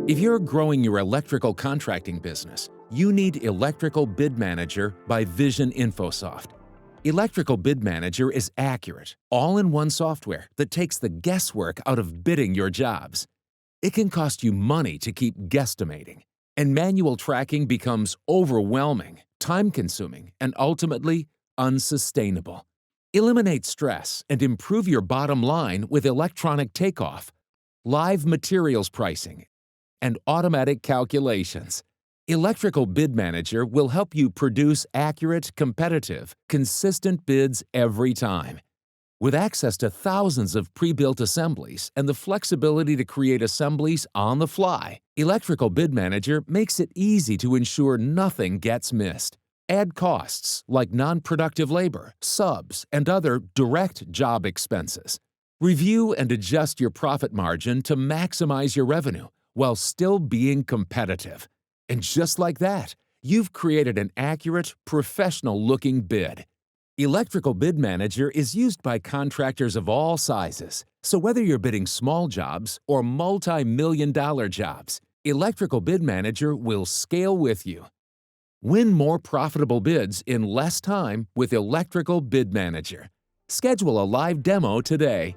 If you're growing your electrical contracting business, you need Electrical Bid Manager by Vision InfoSoft. Electrical Bid Manager is accurate, all-in-one software that takes the guesswork out of bidding your jobs. It can cost you money to keep guesstimating, and manual tracking becomes overwhelming, time-consuming, and ultimately unsustainable. Eliminate stress and improve your bottom line with electronic takeoff, live materials pricing, and automatic calculations. Electrical Bid Manager will help you produce accurate, competitive, consistent bids every time. With access to thousands of pre-built assemblies and the flexibility to create assemblies on the fly, Electrical Bid Manager makes it easy to ensure nothing gets missed. Add costs like non-productive labor, subs, and other direct job expenses. Review and adjust your profit margin to maximize your revenue while still being competitive. And just like that, you've created an accurate, professional-looking bid. Electrical Bid Manager is used by contractors of all sizes, so whether you're bidding small jobs or multi-million-dollar jobs, Electrical Bid Manager will scale with you. Win more profitable bids in less time with Electrical Bid Manager. Schedule a live demo today.